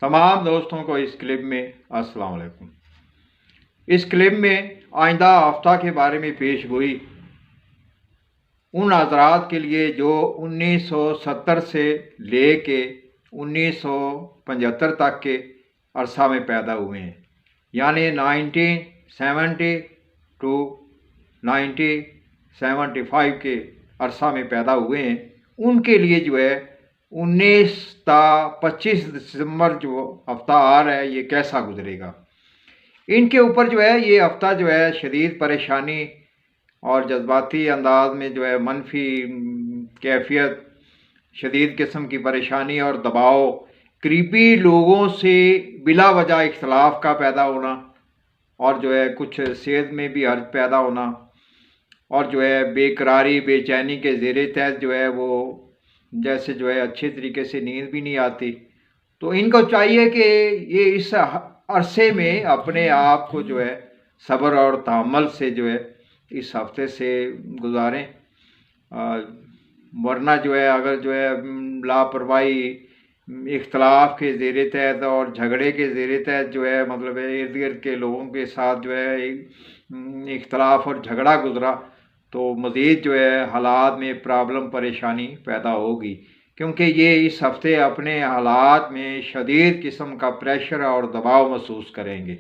तमाम दोस्तों को इस क्लिप में अस्सलाम वालेकुम। इस क्लिप में आइंदा हफ्ता के बारे में पेश गोई उन हजरात के लिए जो 1970 से ले के 1975 तक के अरसा में पैदा हुए हैं, यानी 1970 टू 1975 के अरसा में पैदा हुए हैं। उनके लिए जो है 25 दिसंबर जो हफ्ता आ रहा है ये कैसा गुजरेगा, इनके ऊपर जो है ये हफ्ता जो है शदीद परेशानी और जज्बाती अंदाज में जो है मनफी कैफियत, शदीद किस्म की परेशानी और दबाव, करीबी लोगों से बिला वजह इख्तलाफ का पैदा होना और जो है कुछ सेहत में भी हर्ज पैदा होना और जो है बेकरारी बेचैनी के ज़ेरे तहत जो है वो जैसे जो है अच्छे तरीके से नींद भी नहीं आती। तो इनको चाहिए कि ये इस अरसे में अपने आप को जो है सब्र और तहम्मुल से जो है इस हफ्ते से गुजारें, वरना जो है अगर जो है लापरवाही इख्तलाफ के ज़ेरे तहत और झगड़े के ज़ेरे तहत जो है मतलब इर्द गिर्द के लोगों के साथ जो है इख्तलाफ और झगड़ा गुजरा तो मज़ीद जो है हालात में प्रॉब्लम परेशानी पैदा होगी, क्योंकि ये इस हफ्ते अपने हालात में शदीद किस्म का प्रेशर और दबाव महसूस करेंगे।